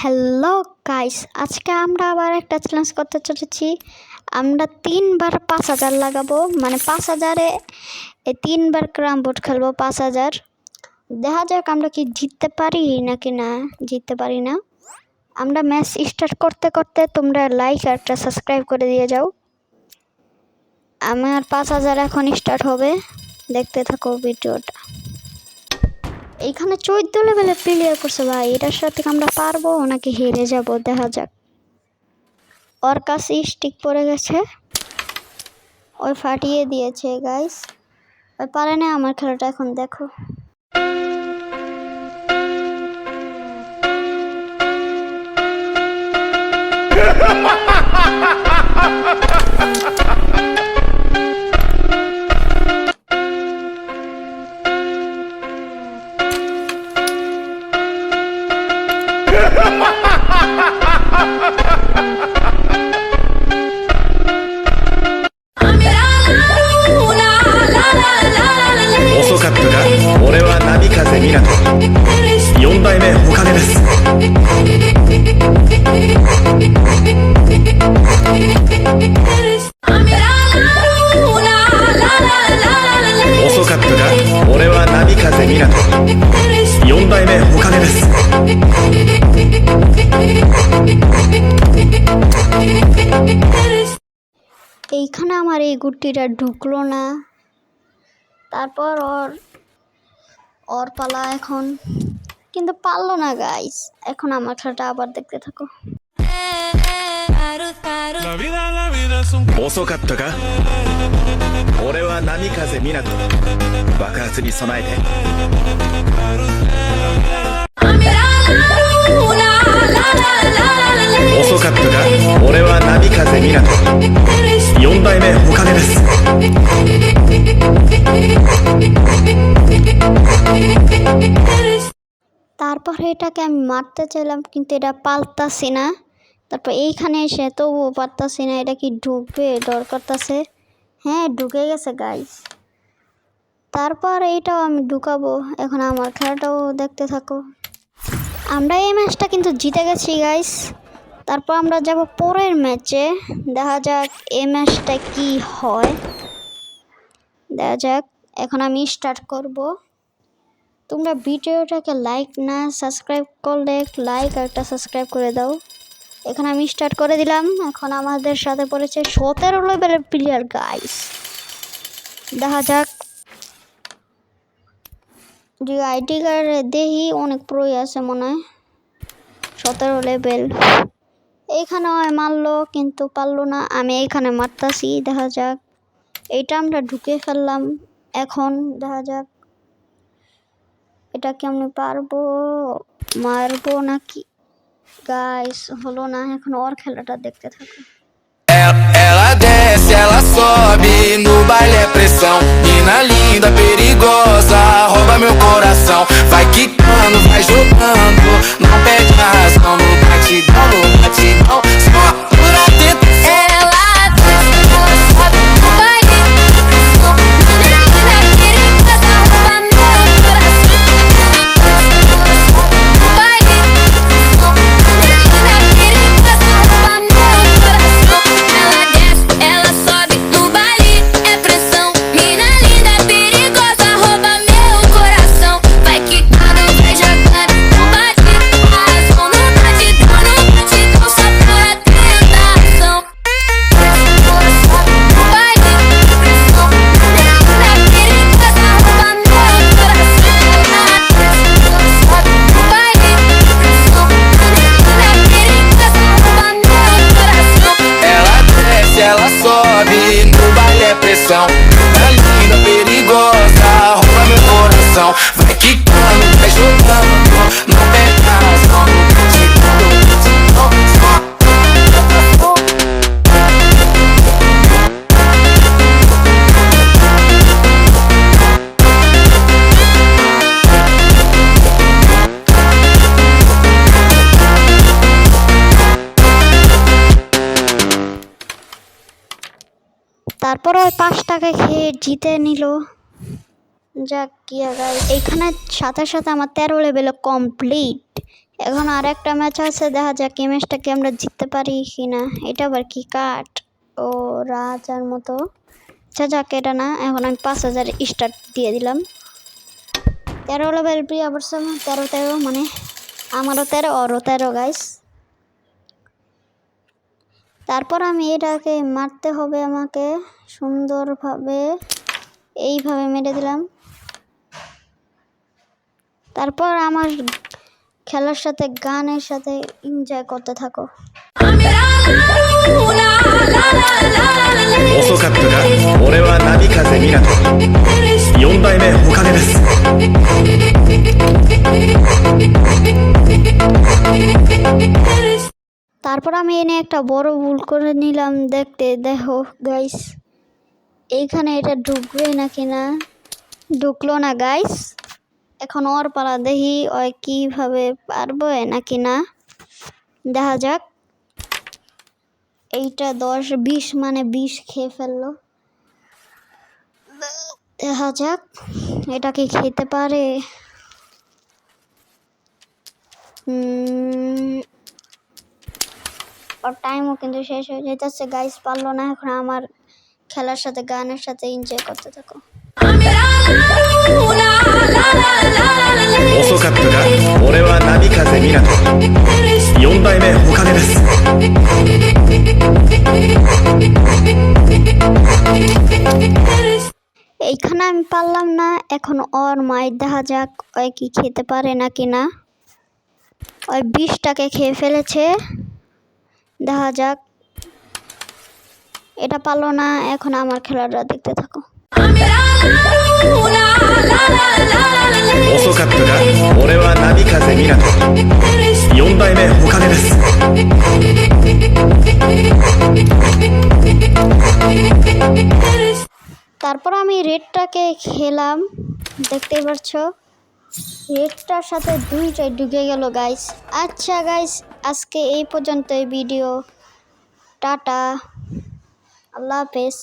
Hello guys, আজকে আমরা আবার একটা চ্যালেঞ্জ করতে চলেছি। আমরা 3বার 5000 লাগাবো, মানে 5000-এ 3বার ক্যারাম বোর্ড খেলবো। 5000 দেখা যাক আমরা কি জিততে পারি নাকি না জিততে পারি না। আমরা ম্যাচ স্টার্ট করতে করতে তোমরা লাইক আর একটা সাবস্ক্রাইব করে দিয়ে যাও। আমার 5000 এখন স্টার্ট হবে, দেখতে থাকো ভিডিওটা। এইখানে 14 লেভেলে প্লেয়ার করছে ভাই, এটার সাথে আমরা পারবো নাকি হেরে যাব দেখা যাক। ওর কাছে স্টিক পড়ে গেছে, ওই ফাটিয়ে দিয়েছে গাইস, ওই পারে না আমার খেলাটা। এখন দেখো遅かったか。俺は波風湊4代目ほかげです。遅かったか。俺は波風湊4代目ほかげです。এইখানে আমার এই গুটিটা ঢুকলো না, তারপর ওর পালা এখন, কিন্তু পারলো না গাইস। এখন আমার খেলাটা আবার দেখতে থাকো। 遅かったか。俺は波風湊爆発に備えて。遅かったか。俺は波風湊4代目ほかげです。তারপর এটাকে আমি মারতে চাইলাম, কিন্তু এটা পাল্টাছি না। তারপর এইখানে এসে তবুও পারতাছি না। এটা কি ঢুকবে, ডর করতেছে। হ্যাঁ, ঢুকে গেছে গাইস। তারপর এইটাও আমি ঢুকাবো। এখন আমার খেলাটাও দেখতে থাকো। আমরা এই ম্যাচটা কিন্তু জিতে গেছি গাইস। তারপর আমরা যাব পরের ম্যাচে, দেখা যাক এই ম্যাচটা কি হয়, দেখা যাক। এখন আমি স্টার্ট করব। তোমরা ভিডিওটাকে লাইক না সাবস্ক্রাইব করলে লাইক আর একটা সাবস্ক্রাইব করে দাও। এখন আমি স্টার্ট করে দিলাম। এখন আমাদের সাথে পড়েছে 17 লেভেলের প্লেয়ার গাইস, দেখা যাক। যে আইডি কার্ড দেখি অনেক প্রোই আছে মনে হয়, 17 লেভেল। এইখানে মারলো কিন্তু পারলো না। আমি এইখানে মারতাছি, দেখা যাক। এইটা আমরা ঢুকে ফেললাম। এখন দেখা যাক এটা কেমনে পারবো, মারবো নাকি গাইস। হলো না। এখন ওর খেলাটা দেখতে থাকো। Ela desce, ela sobe, no baile é pressão. Mina linda, perigosa, rouba meu coração. Vai quicando, vai jogando, não perde a razão. No batidão, só pura tentação. Ela desce, ela sobe, no baile é pressão. Mina linda, perigosa, rouba meu coração. No baile é pressão. Mina linda, perigosa, rouba meu coração. Ela desce, ela sobe, no baile é pressão. Mina linda, perigosa, rouba meu coração. Vai quicando, vai jogando, não bate a razão. No batidão, só pura tentação. No baile é pressão. Mina linda, perigosa, rouba meu coração. No baile é pressão. Mina linda, perigosa, rouba meu coração. Ela desce, ela sobe, no baile é pressão. Tá linda, perigosa, rouba meu coração. Vai quicando, vai jogando, não perde a razão. No batidão, só tentação. তারপর ওই 5 টাকা খেয়ে জিতে নিল। যাক, কি guys, এইখানে সাথে সাথে আমার 13 লেভেলে কমপ্লিট। এখন আর একটা ম্যাচ আছে, দেখা যাক এই ম্যাচটাকে আমরা জিততে পারি কিনা। এটা আবার কি কাট ও রাজার মতো। আচ্ছা যাক, এটা না। এখন আমি 5000 স্টার্ট দিয়ে দিলাম। 13 লেভেল প্রিয় পারসন, 13 মানে আমারও 13 ওরও 13 গাইস। তারপর আমি এটাকে মারতে হবে আমাকে সুন্দরভাবে, এইভাবে মেরে দিলাম। তারপর আমার খেলার সাথে গানের সাথে এনজয় করতে থাকো। 遅かったが俺は波風湊4代目火影です তারপর আমি এনে একটা বড় ভুল করে নিলাম। দেখো গাইস, এইখানে এটা ঢুকবে নাকি না। ঢুকলো না গাইস। এখন ওর পালা, দেখি ওই কিভাবে পারবে নাকি না, দেখা যাক। এইটা 10-20 মানে 20 খেয়ে ফেললো। দেখা যাক এটা কি খেতে পারে। আর টাইমও কিন্তু শেষ হয়ে যেতেছে গাইস। পারলো না। এখন আমার খেলার সাথে গানের সাথে এনজয় করতে থাকো। 遅かったが俺は波風湊4代目火影です এইখানে আমি পারলাম না। এখন ওর মায়ের দেখা যাক ওই কি খেতে পারে নাকি না। ওই 20টাকে খেয়ে ফেলেছে, দেখা যাক। এটা পারলো না। এখন আমার খেলাটা দেখতে থাকো। 遅かったが俺は波風湊4代目火影です তারপর আমি রেডটাকে খেলাম, দেখতেই পাচ্ছ রেডটার সাথে দুইটাই ঢুকে গেল গাইস। আচ্ছা গাইস, আজকে এই পর্যন্ত এই ভিডিও। টাটা, আল্লাহ হাফেজ।